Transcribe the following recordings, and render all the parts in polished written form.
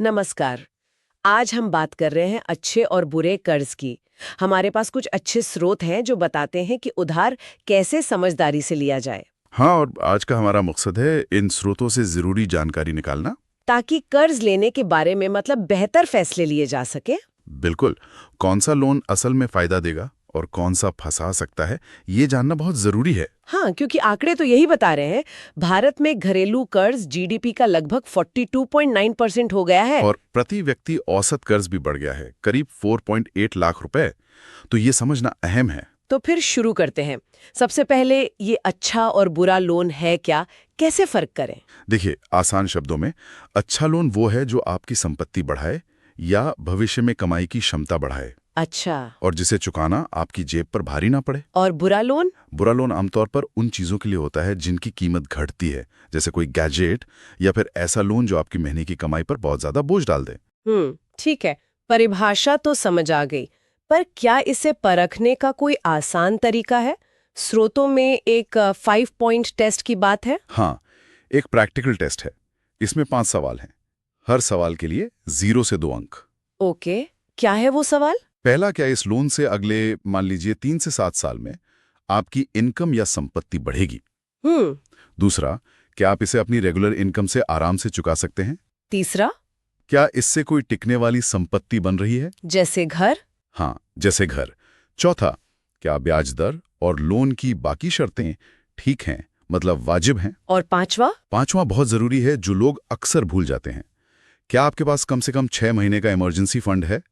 नमस्कार। आज हम बात कर रहे हैं अच्छे और बुरे कर्ज की। हमारे पास कुछ अच्छे स्रोत हैं जो बताते हैं कि उधार कैसे समझदारी से लिया जाए, हाँ, और आज का हमारा मकसद है इन स्रोतों से ज़रूरी जानकारी निकालना। ताकि कर्ज लेने के बारे में बेहतर फैसले लिए जा सके। बिल्कुल, कौन सा लोन असल में फ़ायदा देगा और कौन सा फंसा सकता है, ये जानना बहुत ज़रूरी है। हाँ, क्योंकि आंकड़े तो यही बता रहे हैं। भारत में घरेलू कर्ज जीडीपी का लगभग 42.9% हो गया है। और प्रति व्यक्ति औसत कर्ज भी बढ़ गया है, करीब 4.8 लाख रुपए। तो ये समझना अहम है। तो फिर शुरू करते हैं। सबसे पहले ये अच्छा और बुरा लोन है क्या, कैसे फर्क करें? देखिए, आसान शब्दों में, अच्छा लोन वो है जो आपकी संपत्ति बढ़ाए या भविष्य में कमाई की क्षमता बढ़ाए, अच्छा। और जिसे चुकाना आपकी जेब पर भारी ना पड़े। और बुरा लोन? बुरा लोन आमतौर पर उन चीज़ों के लिए होता है जिनकी कीमत घटती है, जैसे कोई गैजेट या फिर ऐसा लोन जो आपकी महीने की कमाई पर बहुत ज़्यादा बोझ डाल दे। ठीक है। परिभाषा तो समझ आ गई, पर क्या इसे परखने का कोई आसान तरीका है? स्रोतों में एक 5 पॉइंट टेस्ट की बात है। हाँ, एक प्रैक्टिकल टेस्ट है। इसमें 5 सवाल हैं। हर सवाल के लिए 0 से 2 अंक। ओके, क्या है वो सवाल? पहला, क्या इस लोन से अगले मान लीजिए 3 से 7 साल में आपकी इनकम या संपत्ति बढ़ेगी? हम्म। दूसरा, क्या आप इसे अपनी रेगुलर इनकम से आराम से चुका सकते हैं? तीसरा? क्या इससे कोई टिकने वाली संपत्ति बन रही है? जैसे घर? हाँ, जैसे घर। चौथा, क्या ब्याज दर और लोन की बाकी शर्तें ठीक हैं, मतलब वाजिब हैं? और पांचवा? पांचवा बहुत जरूरी है, जो लोग अक्सर भूल जाते हैं। क्या आपके पास कम से कम 6 महीने का इमरजेंसी फंड है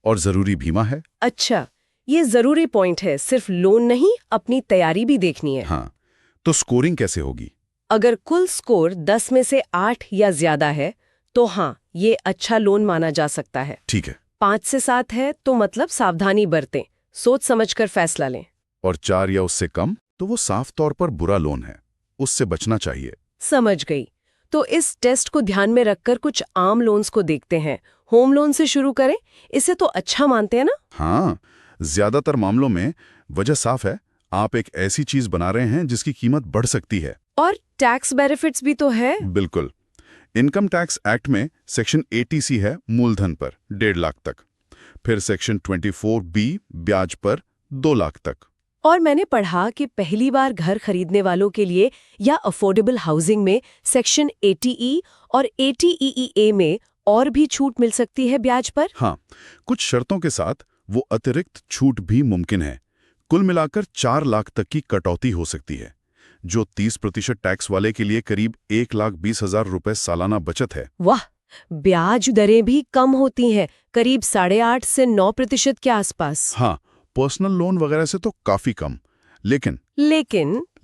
और जरूरी बीमा है? अच्छा, ये जरूरी पॉइंट है। सिर्फ लोन नहीं, अपनी तैयारी भी देखनी है। हाँ, तो स्कोरिंग कैसे होगी? अगर कुल स्कोर 10 में से 8 या ज्यादा है तो हाँ, ये अच्छा लोन माना जा सकता है। ठीक है। 5 से 7 है तो सावधानी बरतें, सोच समझकर फैसला लें। और 4 या उससे कम तो वो साफ तौर पर बुरा लोन है, उससे बचना चाहिए। समझ गई। तो इस टेस्ट को ध्यान में रखकर कुछ आम लोन्स को देखते हैं। होम लोन से शुरू करें, इसे तो अच्छा मानते हैं ना? हाँ, ज्यादातर मामलों में वजह साफ है, आप एक ऐसी चीज बना रहे हैं जिसकी कीमत बढ़ सकती है। और टैक्स बेनिफिट्स भी तो है। बिल्कुल। इनकम टैक्स एक्ट में सेक्शन 80C है मूलधन पर 1.5 लाख तक, फिर सेक्शन 24B ब्याज पर 2 लाख तक। और मैंने पढ़ा कि पहली बार घर खरीदने वालों के लिए या अफोर्डेबल हाउसिंग में सेक्शन 80E और 80EEA में और भी छूट मिल सकती है ब्याज पर। हाँ, कुछ शर्तों के साथ वो अतिरिक्त छूट भी मुमकिन है। कुल मिलाकर 4 लाख तक की कटौती हो सकती है, जो 30% टैक्स वाले के लिए करीब 1,20,000 रुपए सालाना बचत है। वाह, ब्याज दरें भी कम होती हैं, करीब 8.5 से 9% के आसपास। हाँ, पर्सनल लोन वगैरह से तो काफी कम। लेकिन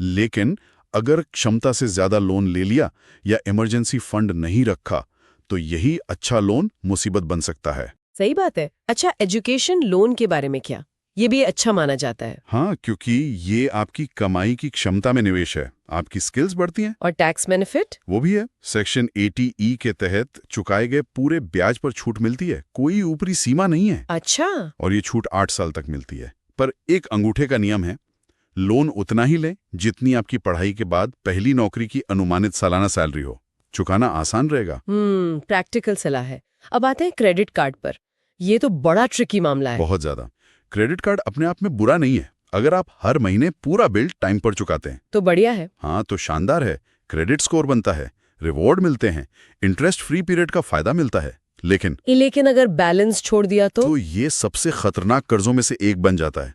लेकिन अगर क्षमता से ज्यादा लोन ले लिया या इमरजेंसी फंड नहीं रखा, तो यही अच्छा लोन मुसीबत बन सकता है। सही बात है। अच्छा, एजुकेशन लोन के बारे में क्या? ये भी अच्छा माना जाता है। हाँ, क्योंकि ये आपकी कमाई की क्षमता में निवेश है, आपकी स्किल्स बढ़ती हैं। और टैक्स बेनिफिट? वो भी है। सेक्शन 80E के तहत चुकाए गए पूरे ब्याज पर छूट मिलती है, कोई ऊपरी सीमा नहीं है। अच्छा। और ये छूट 8 साल तक मिलती है। पर एक अंगूठे का नियम है, लोन उतना ही लें जितनी आपकी पढ़ाई के बाद पहली नौकरी की अनुमानित सालाना सैलरी हो। चुकाना आसान रहेगा। प्रैक्टिकल सलाह है। अब आते हैं क्रेडिट कार्ड पर। ये तो बड़ा ट्रिकी मामला है। बहुत ज्यादा। क्रेडिट कार्ड अपने आप में बुरा नहीं है, अगर आप हर महीने पूरा बिल टाइम पर चुकाते हैं। तो बढ़िया है। हाँ, तो शानदार है। क्रेडिट स्कोर बनता है, रिवॉर्ड मिलते हैं, इंटरेस्ट फ्री पीरियड का फायदा मिलता है। लेकिन अगर बैलेंस छोड़ दिया तो ये सबसे खतरनाक कर्जों में से एक बन जाता है।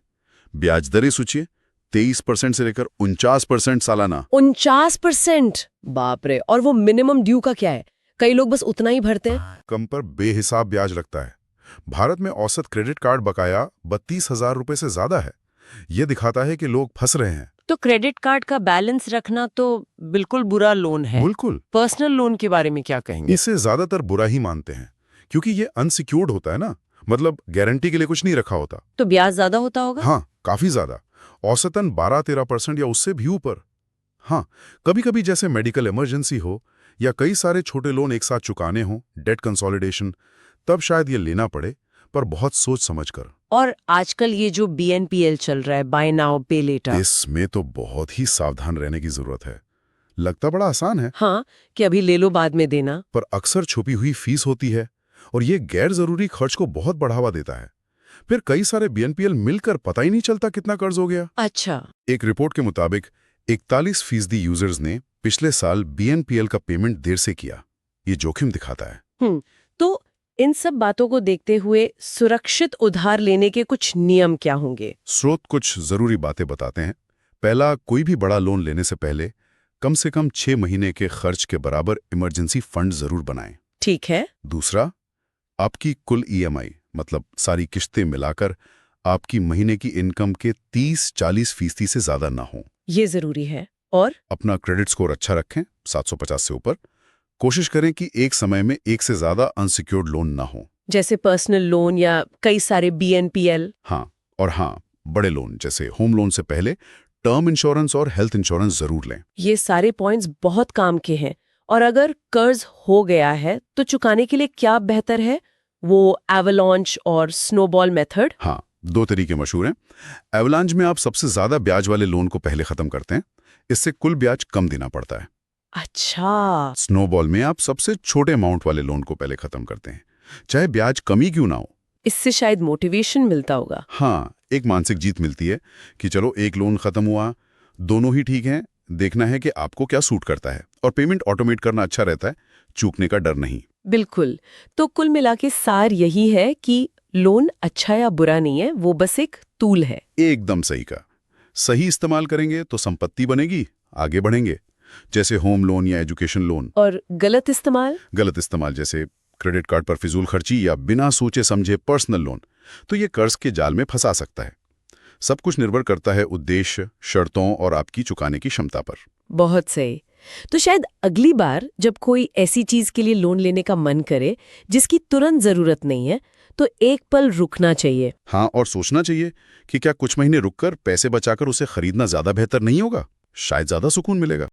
ब्याज दरें सोचिए, 23% से लेकर 49% सालाना। 49%? बाप रे। और वो मिनिमम ड्यू का क्या है? कई लोग बस उतना ही भरते हैं। कम पर बेहिसाब ब्याज लगता है। भारत में औसत क्रेडिट कार्ड बकाया 32,000 रुपए से ज्यादा है। ये दिखाता है कि लोग फंस रहे हैं। तो क्रेडिट कार्ड का बैलेंस रखना तो बिल्कुल बुरा लोन है। बिल्कुल। पर्सनल लोन के बारे में क्या कहेंगे? इसे ज्यादातर बुरा ही मानते हैं, क्योंकि ये अनसिक्योर्ड होता है ना, मतलब गारंटी के लिए कुछ नहीं रखा होता। तो ब्याज ज्यादा होता होगा? हाँ, काफी ज्यादा, औसतन 12-13% या उससे भी ऊपर। हाँ, कभी कभी जैसे मेडिकल इमरजेंसी हो या कई सारे छोटे लोन एक साथ चुकाने हो, डेट कंसोलिडेशन, तब शायद ये लेना पड़े, पर बहुत सोच समझकर। और आजकल ये जो BNPL चल रहा है, बाय नाउ पे लेटर, इसमें तो बहुत ही सावधान रहने की जरूरत है। लगता बड़ा आसान है, हाँ, कि अभी ले लो बाद में देना। पर अक्सर छुपी हुई फीस होती है और ये गैर जरूरी खर्च को बहुत बढ़ावा देता है। फिर कई सारे बीएनपीएल मिलकर पता ही नहीं चलता कितना कर्ज हो गया। अच्छा। एक रिपोर्ट के मुताबिक 41% यूजर्स ने पिछले साल बीएनपीएल का पेमेंट देर से किया। ये जोखिम दिखाता है। तो इन सब बातों को देखते हुए सुरक्षित उधार लेने के कुछ नियम क्या होंगे? स्रोत कुछ जरूरी बातें बताते हैं। पहला, कोई भी बड़ा लोन लेने से पहले कम से कम 6 महीने के खर्च के बराबर इमरजेंसी फंड जरूर बनाएं। ठीक है। दूसरा, आपकी कुल ईएमआई मतलब सारी किश्तें मिलाकर आपकी महीने की इनकम के 30-40% से ज्यादा ना हो। ये जरूरी है। और अपना क्रेडिट स्कोर अच्छा रखें, 750 से ऊपर। कोशिश करें कि एक समय में एक से ज्यादा अनसिक्योर्ड लोन ना हो, जैसे पर्सनल लोन या कई सारे बीएनपीएल। हाँ, और हाँ, बड़े लोन जैसे होम लोन से पहले टर्म इंश्योरेंस और हेल्थ इंश्योरेंस जरूर लें। ये सारे पॉइंट्स बहुत काम के हैं। और अगर कर्ज हो गया है तो चुकाने के लिए क्या बेहतर है? वो एवलांच और स्नोबॉल मेथड? हाँ, 2 तरीके मशहूर हैं। एवलांच में आप सबसे ज्यादा ब्याज वाले लोन को पहले खत्म करते हैं, इससे कुल ब्याज कम देना पड़ता है। अच्छा। स्नोबॉल में आप सबसे छोटे अमाउंट वाले लोन को पहले खत्म करते हैं, चाहे ब्याज कमी क्यों ना हो। इससे शायद मोटिवेशन मिलता होगा। हाँ, एक मानसिक जीत मिलती है कि चलो एक लोन खत्म हुआ, दोनों ही ठीक हैं। देखना है कि आपको क्या सूट करता है, और पेमेंट ऑटोमेट करना अच्छा रहता है, चूकने का डर नहीं। बिल्कुल। तो कुल मिला के सार यही है कि लोन अच्छा या बुरा नहीं है, वो बस एक टूल है। एकदम सही का। सही इस्तेमाल करेंगे तो संपत्ति बनेगी, आगे बढ़ेंगे, जैसे होम लोन या एजुकेशन लोन। और गलत इस्तेमाल जैसे क्रेडिट कार्ड पर फिजूल खर्ची या बिना सोचे समझे पर्सनल लोन, तो ये कर्ज के जाल में फंसा सकता है। सब कुछ निर्भर करता है उद्देश्य, शर्तों और आपकी चुकाने की क्षमता पर। बहुत सही। तो शायद अगली बार जब कोई ऐसी चीज के लिए लोन लेने का मन करे जिसकी तुरंत जरूरत नहीं है, तो एक पल रुकना चाहिए। हाँ, और सोचना चाहिए कि क्या कुछ महीने रुककर पैसे बचाकर उसे खरीदना ज्यादा बेहतर नहीं होगा? शायद ज्यादा सुकून मिलेगा।